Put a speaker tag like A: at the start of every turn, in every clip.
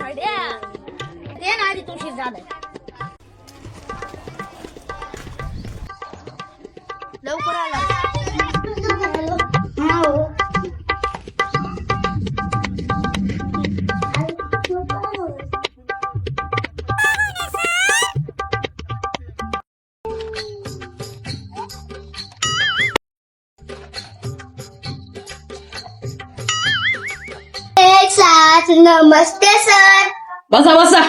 A: ते ना आधी तुळशीत झालंय लवकर आला
B: एक साथ नमस्ते सर.
C: बसा बसा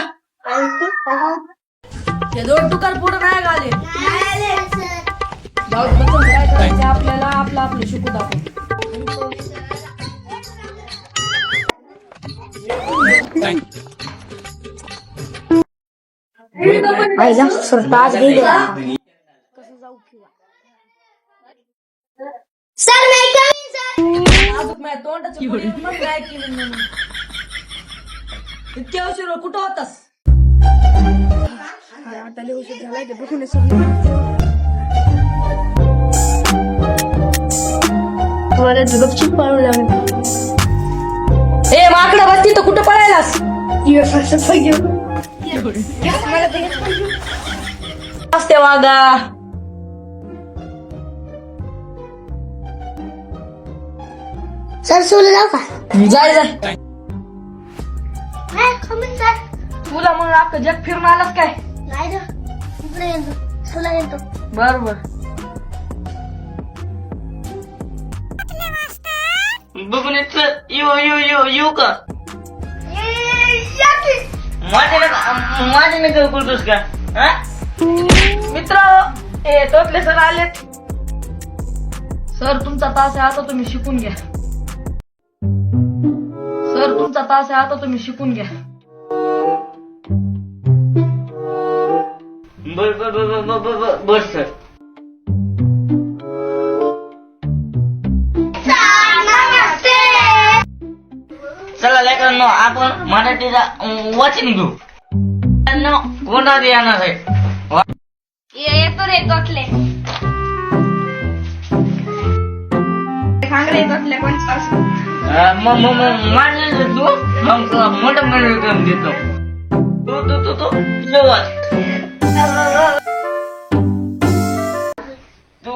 C: हे दोन टुकार पुढे नाही आले जाऊ दे बच्चन, काय करायचं आपल्याला आपलं आपलं शिकू दाखव.
A: आईला सर ताज गेले
B: सर मैं कमी सर.
C: अजून माझ्या तोंडाचं पुढे पण काय केलं म्हणून इतक्या उशीर कुठं होतास?
A: आता लय उशीर झालाय ते बघून सर मला गपचूप पळू लागले
C: ए माकडा बस तिथं कुठं पळायलास? असते वागा
B: सर सोडून जाऊ का?
C: जाय जाय
B: कमी सर.
C: तुला म्हणून अख्खं जग फिरून आलास काय?
B: नाही रे, इकडे येतो तुला येतो.
C: बर बर
D: बघून येऊ का माझ्या नका करतोस का हा?
C: मित्र ए तोतले सर आलेत. सर तुमचा तास आहे आता तुम्ही शिकून घ्या. सर तुमचा तास आहे आता तुम्ही शिकून घ्या.
D: बर सर. चला लेकरांनो आपण मराठीचा वाचन घेऊ. कोणावर येणार आहे
B: येतो रे गोटले. सांग रे गोटले कोणता
D: माझ्या तू मग मोठं करून देतो. तू सुरुवात. तू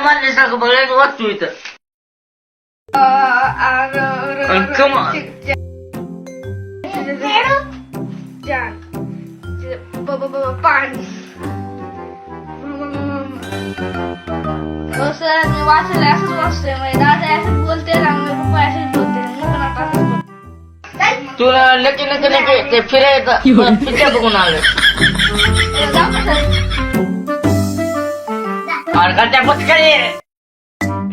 D: मारण्यासारखं बघायला वाचतो इथं.
B: पाणी. सर मी वाचलं असंच वाचतोय दादा असंच बोलते पप्पा असंच बोलते.
D: तुला नक्की ते फिरायचं पिक्चर बघून आलं. त्या पचकाळी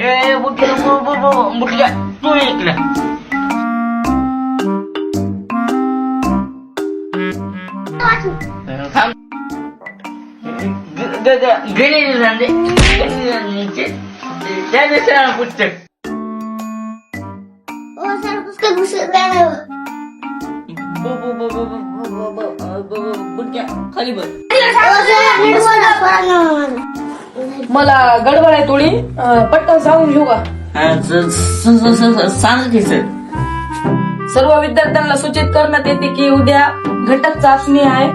D: ए बुटल्या तू इकडे त्या दिवसाला पुस्तक
B: सर पुस्तक
D: खाली बघ.
C: मला गडबड आहे थोडी पटकन सांगून घेऊ का?
D: सांग की सर.
C: सर्व विद्यार्थ्यांना सूचित करण्यात येते की उद्या घटक चाचणी आहे.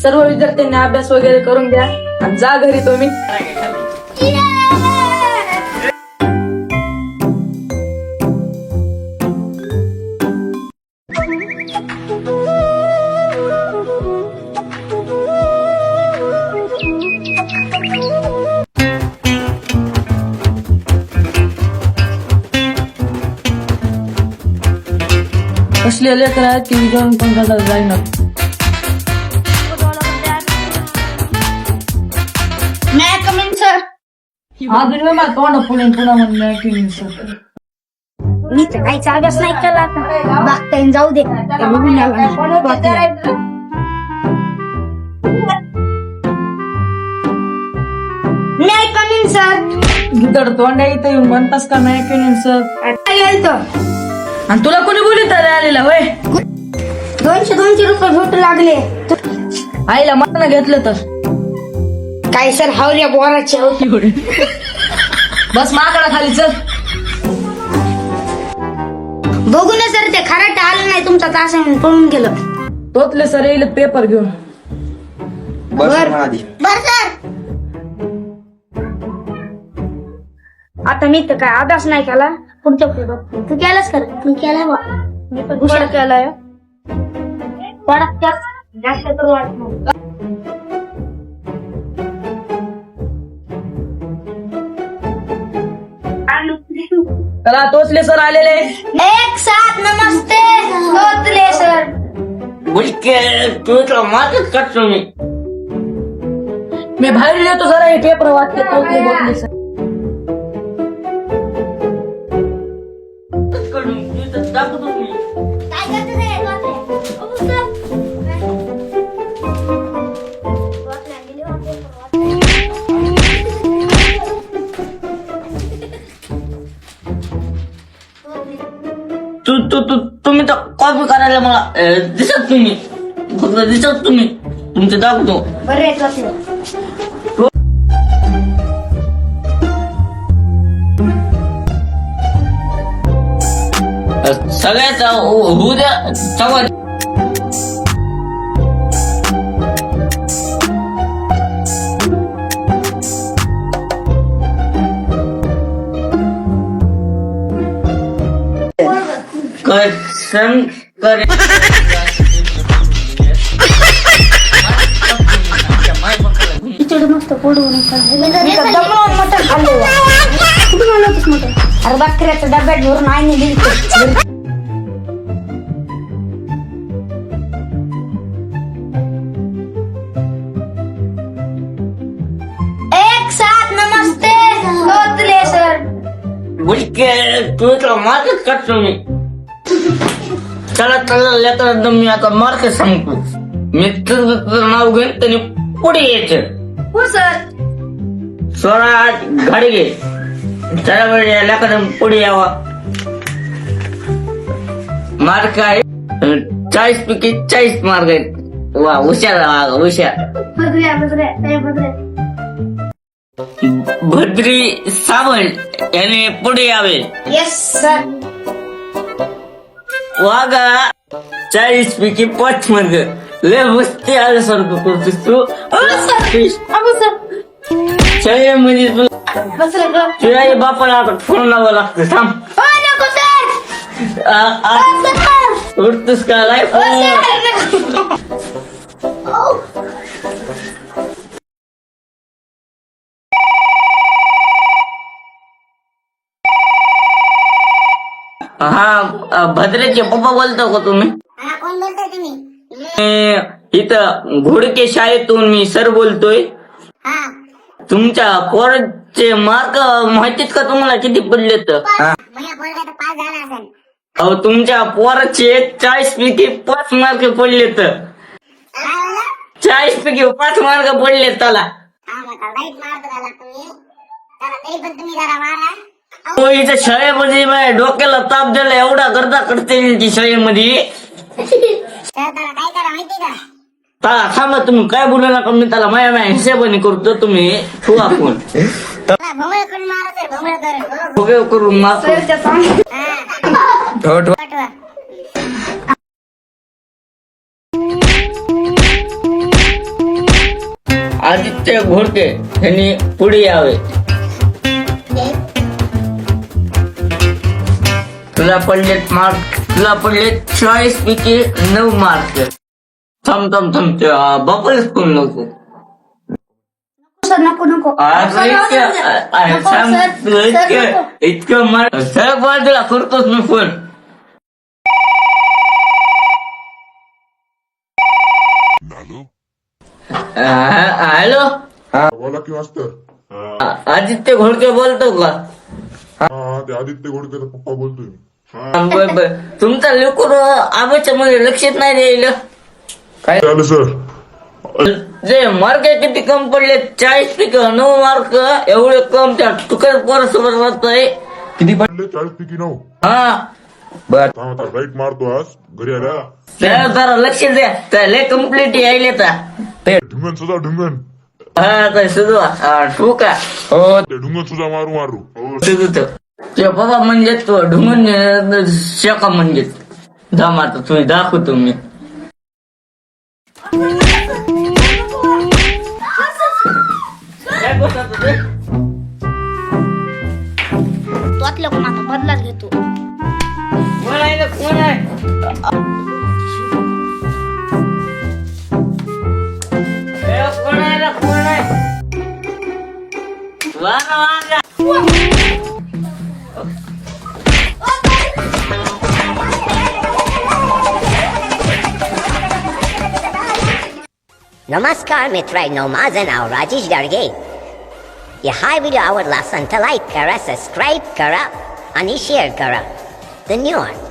C: सर्व विद्यार्थ्यांनी अभ्यास वगैरे करून घ्या आणि जा घरी तुम्ही. कसले लेकर आहेत की विचारून पण करता जाईना.
B: मैं कमिंग सर.
C: अजून मी माझं तोंड पुन्हा म्हणलं की सर
A: मी तर काही अभ्यास नाही केला आता बघता जाऊ दे ते बघून आला.
B: मैं कमिंग सर.
C: गिदड तोंड इथं येऊन म्हणतास का नाही केलं सर? आणि तुला कोणी बोलित आलेला वय
A: 200 रुपये भेटू लागले.
C: आईला मटण घेतलं तर
A: काय सर हावल्या बोराचे
C: बस माकडा खाली चल.
A: बघू ना सर, ते खरं आलं नाही तुमचा तास आहे म्हणून पळून गेलं.
C: तोतले सर येईल पेपर घेऊन.
E: बस आधी.
A: बर सर. आता मी तर काय अभ्यास नाही केला. पुढच्या पुढं तू केलास कर. मी केला बा. मी पण हुशार केलाय. जास्त करू वाटत नाही.
C: चला तोचले सर आलेले.
A: एक साथ नमस्ते तोतले सर.
D: बुडके तुला मारच काढतो मी.
C: मी बाहेर येतो जरा हे पेपर वाचते. तोतले बोलले सर.
D: दाखवतो मी.
A: काय करते रे तोतले? बघू सर. तोतले गेले होते.
D: तुम्ही तर कॉपी करायला मला दिसत तुम्ही फक्त दिसत तुम्ही तुमचं दाखवतो.
A: बरं आहे तोतले.
D: सगळ्यात होऊ द्या सगळं. कर
A: खिचडी मस्त पोडून दमवून मटण खाल्ले. कुठून आणलं होतंस मटण? अरे बकऱ्याच्या डब्यात भरून आईने दिलं. एक साथ नमस्ते तोतले सर.
D: बुडके तुला मारच काढतो मी. चला चला लेकर मी आता मार्क सांगतो. मी तुझं नाव घेईन त्याने पुढे यायचं.
A: हो सर.
D: 16 गाडी घे. चला वेळ लेकर पुढे यावा. मार्क आहे 40 पैकी 40 मार्क आहेत. वा हुशार हुशार. भद्री सावंत याने पुढे यावे.
A: Yes sir.
D: वागा 40 पैकी 5 मार्क. लय मस्ती आल्यासारखं करतोस तू. शाळेमध्ये तू तुझ्या आई बापाला आता फोन लावावा लागतो. थांब. उठतोस का लाय हा भद्रेचे पप्पा बोलतो का तुम्ही?
A: कोण बोलताय तुम्ही?
D: इथं घोडके शाळेतून मी सर बोलतोय. तुमच्या पोराचे मार्क माहितीत का तुम्हाला किती पडलेत? अहो तुमच्या पोराचे 40 पैकी 5 मार्क पडलेत. 40 पैकी 5 मार्क पडलेत त्याला. हो इथं शाळेमध्ये माझ्या डोक्याला ताप द्यायला एवढा गर्दा करते ती शाळेमध्ये. थांबा तुम्ही काय बोलू नका. मी त्याला माझ्या हिशेबाने करतो. तुम्ही ठेवा फोन. करून मारतो. आदित्य घोडके यांनी पुढे यावे. तुला पडलेत मार्क. तुला पडलेत 40 पैकी 9 मार्क. थांब बापालाच फोन नको.
A: सर नको नको.
D: इतकं मार्क सर बाजूला करतोच मी फोन. हॅलो
F: बोला की मास्तर.
D: आदित्य घोडके बोलतो का?
F: हा ते आदित्य घोडकेचा पप्पा बोलतोय मी.
D: बर तुमचा लेकरू आबाच्या मध्ये लक्षात नाही द्यायला.
F: काय झालं सर?
D: जे मार्क किती कम पडले? 40 पैकी 9 मार्क. एवढे कम त्या तुकार पोरासोबत वाचतोय.
E: किती
F: 40 पैकी 9.
D: हा
E: बर
F: आता राईट मारतो आज घरी आल्या.
D: त्याला जरा लक्ष द्या. त्याला कम्प्लीट यायले
F: ढुंगण सुद्धा ढुंगण.
D: हा सुद्धा ठू का?
E: हो
F: ते ढुंगण सुद्धा मारू.
D: सुद्धा ते बाबा म्हणजे तो ढुंगण शेका म्हणजे दम आता तुम्ही दाखवतो मी
A: तो आतल्या कोण आता बदलाच घेतो.
D: कोण आहे रे? कोण आहे ए, कोण आहे रे? कोण आहे वागा.
G: नमस्कार मित्रांनो, माझं नाव राजेश दर्गे. हा व्हिडिओ आवडला असेल तर लाईक करा, सबस्क्राईब करा आणि शेअर करा. धन्यवाद.